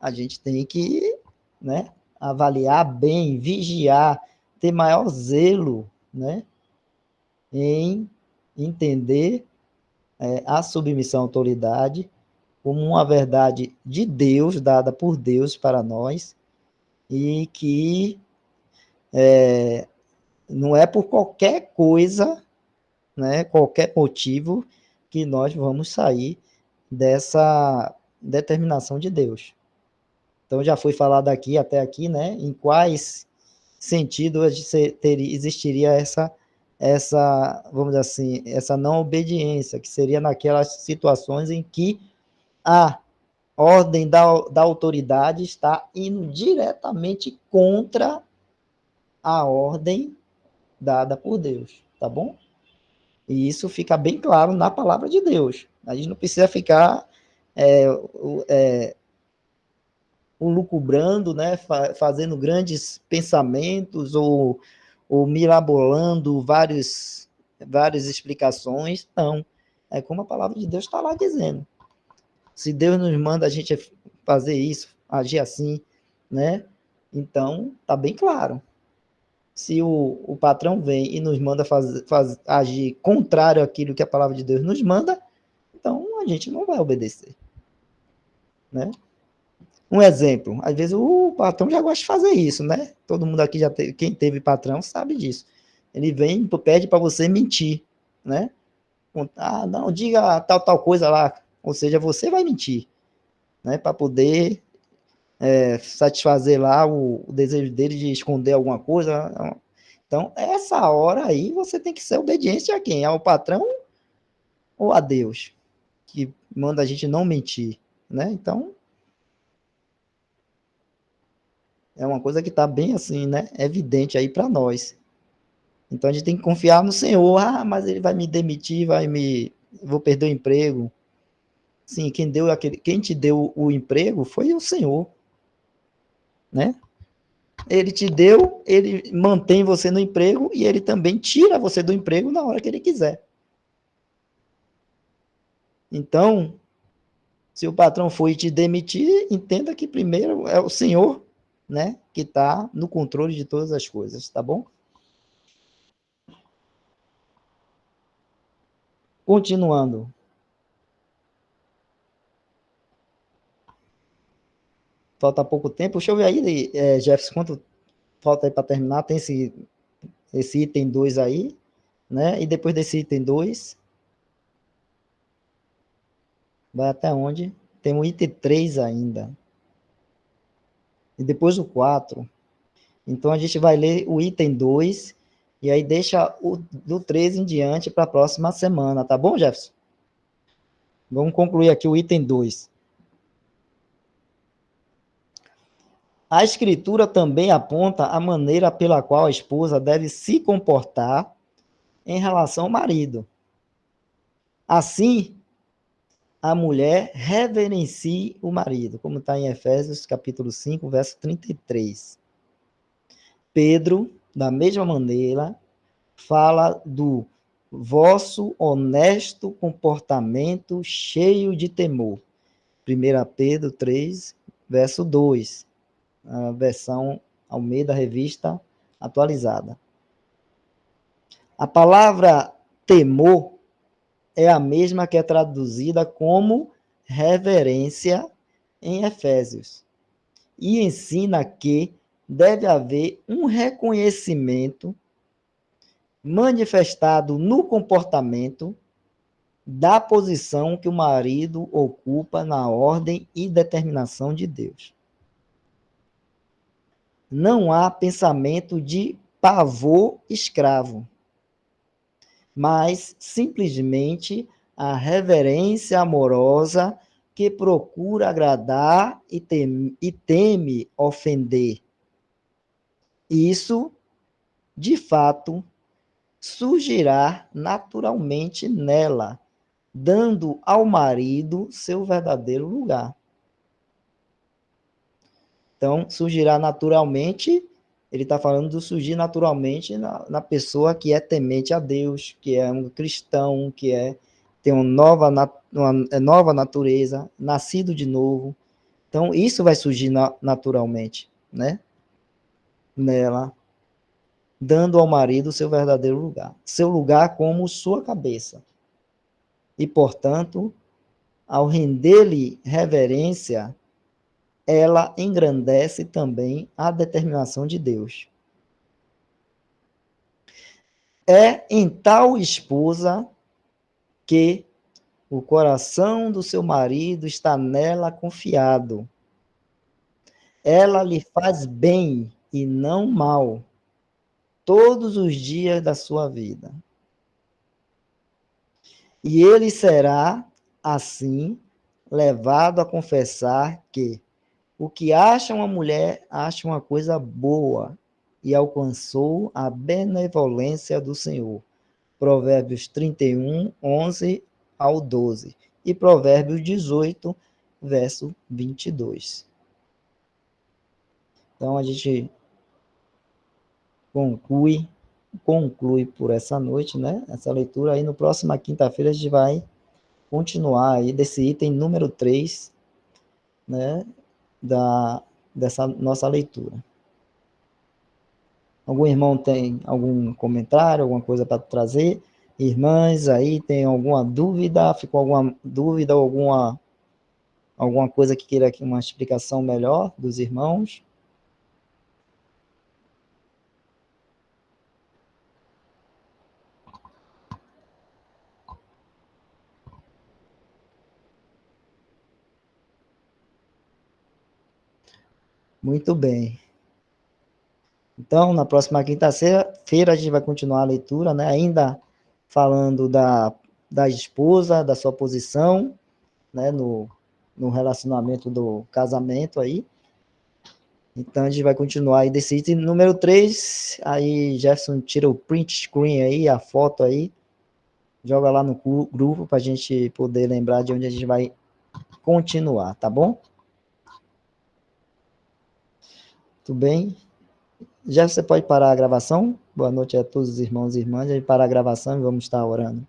a gente tem que, né, avaliar bem, vigiar, ter maior zelo, né, em entender a submissão à autoridade como uma verdade de Deus, dada por Deus para nós, e que não é por qualquer coisa, né, qualquer motivo, que nós vamos sair dessa determinação de Deus. Então, já foi falado aqui, até aqui, né, em quais sentidos existiria vamos dizer assim, essa não obediência, que seria naquelas situações em que a ordem da autoridade está indo diretamente contra a ordem dada por Deus, tá bom? E isso fica bem claro na palavra de Deus. A gente não precisa ficar lucubrando, né, fazendo grandes pensamentos ou mirabolando várias explicações. Não. É como a palavra de Deus está lá dizendo. Se Deus nos manda a gente fazer isso, agir assim, né? Então, tá bem claro. Se o patrão vem e nos manda agir contrário àquilo que a palavra de Deus nos manda, então a gente não vai obedecer, né? Um exemplo, às vezes o patrão já gosta de fazer isso, né? Todo mundo aqui quem teve patrão sabe disso. Ele vem, pede para você mentir, né? Ah, não, diga tal coisa lá, ou seja, você vai mentir, né? Para poder satisfazer lá o desejo dele de esconder alguma coisa. Então, essa hora aí você tem que ser obediente a quem? Ao patrão ou a Deus, que manda a gente não mentir, né? Então, é uma coisa que está bem assim, né? Evidente aí para nós. Então, a gente tem que confiar no Senhor. Ah, mas ele vai me demitir, vou perder o emprego. Sim, quem te deu o emprego foi o Senhor. né? Ele te deu, ele mantém você no emprego e ele também tira você do emprego na hora que ele quiser. Então, se o patrão for te demitir, entenda que primeiro é o Senhor, né, que está no controle de todas as coisas, tá bom? Continuando. Falta pouco tempo. Deixa eu ver aí, Jefferson, quanto falta aí para terminar? Tem esse item 2 aí, né? E depois desse item 2, vai até onde? Tem o item 3 ainda. E depois o 4. Então, a gente vai ler o item 2 e aí deixa o do 3 em diante para a próxima semana, tá bom, Jefferson? Vamos concluir aqui o item 2. A Escritura também aponta a maneira pela qual a esposa deve se comportar em relação ao marido. Assim, a mulher reverencie o marido, como está em Efésios capítulo 5, verso 33. Pedro, da mesma maneira, fala do vosso honesto comportamento cheio de temor. 1 Pedro 3, verso 2, a versão Almeida Revista Atualizada. A palavra temor é a mesma que é traduzida como reverência em Efésios, e ensina que deve haver um reconhecimento manifestado no comportamento da posição que o marido ocupa na ordem e determinação de Deus. Não há pensamento de pavor escravo, mas simplesmente a reverência amorosa que procura agradar e teme ofender. Isso, de fato, surgirá naturalmente nela, dando ao marido seu verdadeiro lugar. Então, surgirá naturalmente, ele está falando do surgir naturalmente na pessoa que é temente a Deus, que é um cristão, que tem uma nova natureza, nascido de novo. Então, isso vai surgir naturalmente, né? Nela, dando ao marido seu verdadeiro lugar. Seu lugar como sua cabeça. E, portanto, ao render-lhe reverência, ela engrandece também a determinação de Deus. É em tal esposa que o coração do seu marido está nela confiado. Ela lhe faz bem e não mal, todos os dias da sua vida. E ele será, assim, levado a confessar que o que acha uma mulher, acha uma coisa boa e alcançou a benevolência do Senhor. Provérbios 31, 11 ao 12. E Provérbios 18, verso 22. Então, a gente conclui por essa noite, né? Essa leitura aí. No próxima quinta-feira, a gente vai continuar aí desse item número 3, né? Dessa nossa leitura. Algum irmão tem algum comentário, alguma coisa para trazer? Irmãs, aí tem alguma dúvida? Ficou alguma dúvida ou alguma coisa que queira aqui uma explicação melhor dos irmãos? Muito bem. Então, na próxima quinta-feira, a gente vai continuar a leitura, né? Ainda falando da esposa, da sua posição, né? No relacionamento do casamento aí. Então, a gente vai continuar aí desse item número 3. Aí, Jefferson tira o print screen aí, a foto aí. Joga lá no grupo para a gente poder lembrar de onde a gente vai continuar, tá bom? Tudo bem? Já você pode parar a gravação? Boa noite a todos os irmãos e irmãs. A gente para a gravação e vamos estar orando.